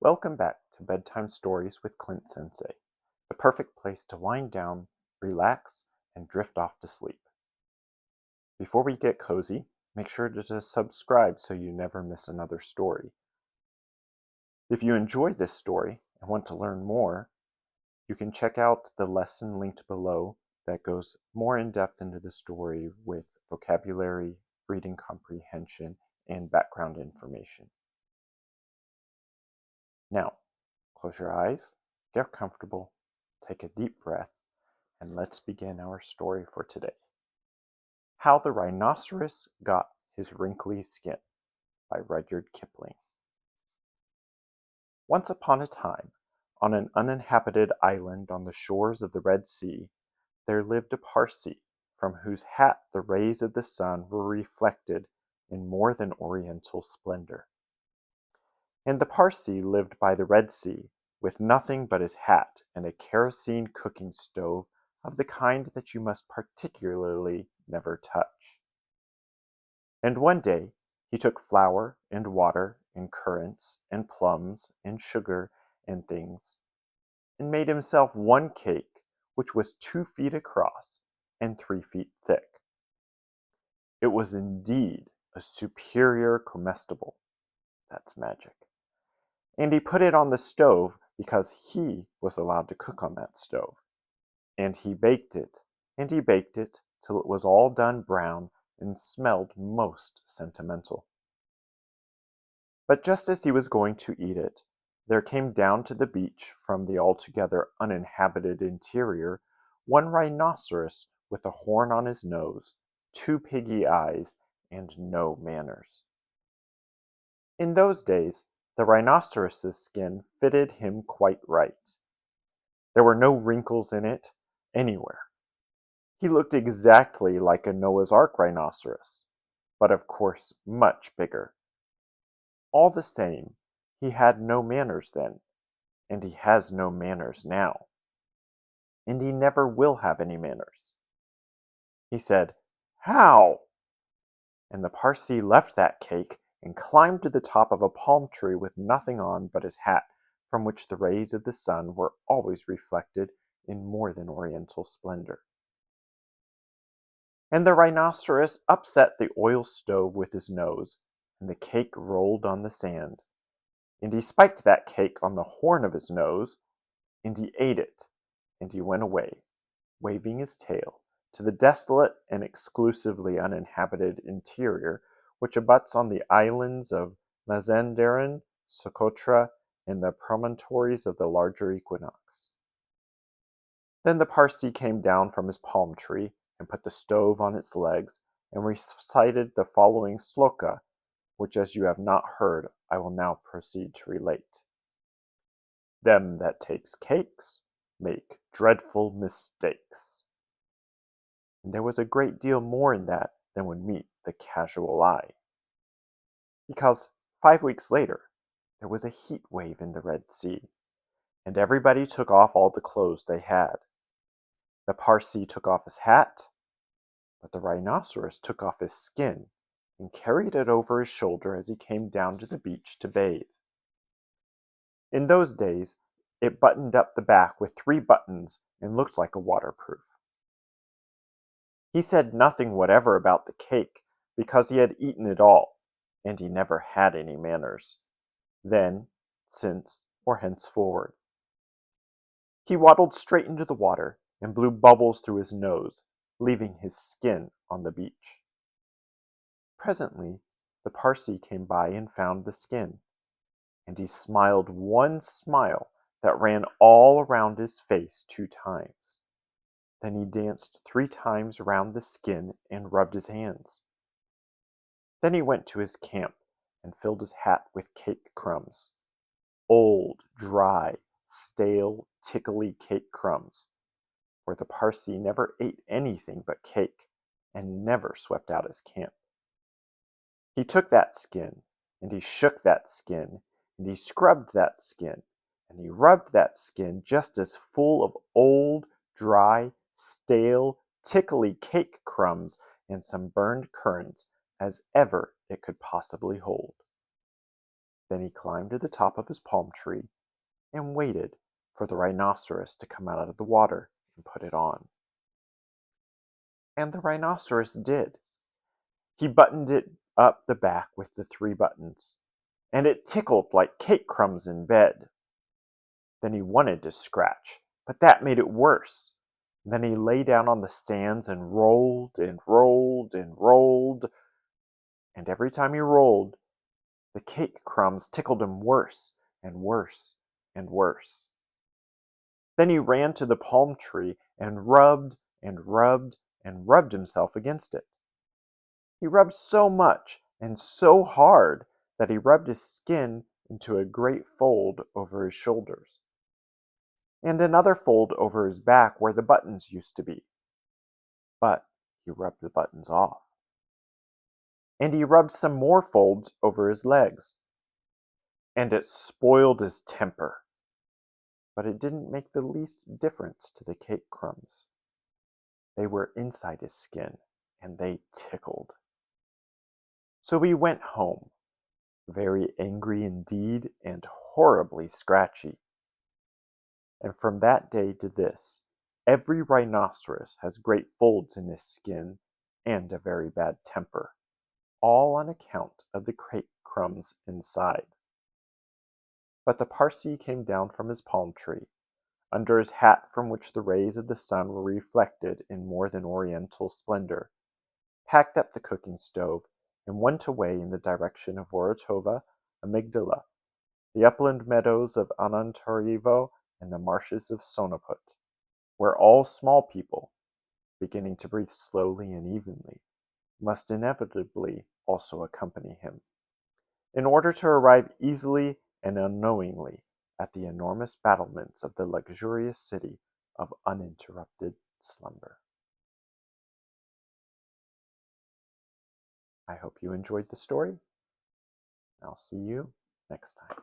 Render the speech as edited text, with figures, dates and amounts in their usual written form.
Welcome back to Bedtime Stories with Clint Sensei, the perfect place to wind down, relax, and drift off to sleep. Before we get cozy, make sure to subscribe so you never miss another story. If you enjoyed this story and want to learn more, you can check out the lesson linked below that goes more in depth into the story with vocabulary, reading comprehension, and background information. Now, close your eyes, get comfortable, take a deep breath, and let's begin our story for today. How the Rhinoceros Got His Wrinkly Skin by Rudyard Kipling. Once upon a time, on an uninhabited island on the shores of the Red Sea, there lived a Parsee from whose hat the rays of the sun were reflected in more than oriental splendor. And the Parsee lived by the Red Sea, with nothing but his hat and a kerosene cooking stove of the kind that you must particularly never touch. And one day he took flour and water and currants and plums and sugar and things, and made himself one cake which was 2 feet across and 3 feet thick. It was indeed a superior comestible. That's magic. And he put it on the stove because he was allowed to cook on that stove. And he baked it, and he baked it till it was all done brown and smelled most sentimental. But just as he was going to eat it, there came down to the beach from the altogether uninhabited interior one rhinoceros with a horn on his nose, 2 piggy eyes, and no manners. In those days, the rhinoceros's skin fitted him quite right. There were no wrinkles in it anywhere. He looked exactly like a Noah's Ark rhinoceros, but of course much bigger. All the same, he had no manners then, and he has no manners now. And he never will have any manners. He said, "How?" And the Parsee left that cake and climbed to the top of a palm tree with nothing on but his hat, from which the rays of the sun were always reflected in more than oriental splendor. And the rhinoceros upset the oil stove with his nose, and the cake rolled on the sand. And he spiked that cake on the horn of his nose, and he ate it, and he went away, waving his tail, to the desolate and exclusively uninhabited interior which abuts on the islands of Mazanderan, Socotra, and the promontories of the larger equinox. Then the Parsee came down from his palm tree and put the stove on its legs and recited the following sloka, which as you have not heard, I will now proceed to relate. Them that takes cakes make dreadful mistakes. And there was a great deal more in that than would meet the casual eye. Because 5 weeks later, there was a heat wave in the Red Sea, and everybody took off all the clothes they had. The Parsee took off his hat, but the rhinoceros took off his skin and carried it over his shoulder as he came down to the beach to bathe. In those days, it buttoned up the back with 3 buttons and looked like a waterproof. He said nothing whatever about the cake because he had eaten it all, and he never had any manners, then, since, or henceforward. He waddled straight into the water and blew bubbles through his nose, leaving his skin on the beach. Presently, the Parsee came by and found the skin, and he smiled one smile that ran all around his face 2 times. Then he danced 3 times round the skin and rubbed his hands. Then he went to his camp and filled his hat with cake crumbs. Old, dry, stale, tickly cake crumbs, for the Parsee never ate anything but cake and never swept out his camp. He took that skin, and he shook that skin, and he scrubbed that skin, and he rubbed that skin just as full of old, dry, stale, tickly cake crumbs and some burned currants as ever it could possibly hold. Then he climbed to the top of his palm tree and waited for the rhinoceros to come out of the water and put it on. And the rhinoceros did. He buttoned it up the back with the 3 buttons, and it tickled like cake crumbs in bed. Then he wanted to scratch, but that made it worse. Then he lay down on the sands and rolled and rolled and rolled, and every time he rolled, the cake crumbs tickled him worse and worse and worse. Then he ran to the palm tree and rubbed and rubbed and rubbed himself against it. He rubbed so much and so hard that he rubbed his skin into a great fold over his shoulders, and another fold over his back where the buttons used to be. But he rubbed the buttons off. And he rubbed some more folds over his legs. And it spoiled his temper. But it didn't make the least difference to the cake crumbs. They were inside his skin, and they tickled. So he went home, very angry indeed and horribly scratchy. And from that day to this, every rhinoceros has great folds in his skin and a very bad temper, all on account of the cake crumbs inside. But the Parsee came down from his palm tree, under his hat from which the rays of the sun were reflected in more than oriental splendor, packed up the cooking stove, and went away in the direction of Orotova, Amygdala, the upland meadows of Anantarivo, and the marshes of Sonoput, where all small people, beginning to breathe slowly and evenly, must inevitably also accompany him, in order to arrive easily and unknowingly at the enormous battlements of the luxurious city of uninterrupted slumber. I hope you enjoyed the story. I'll see you next time.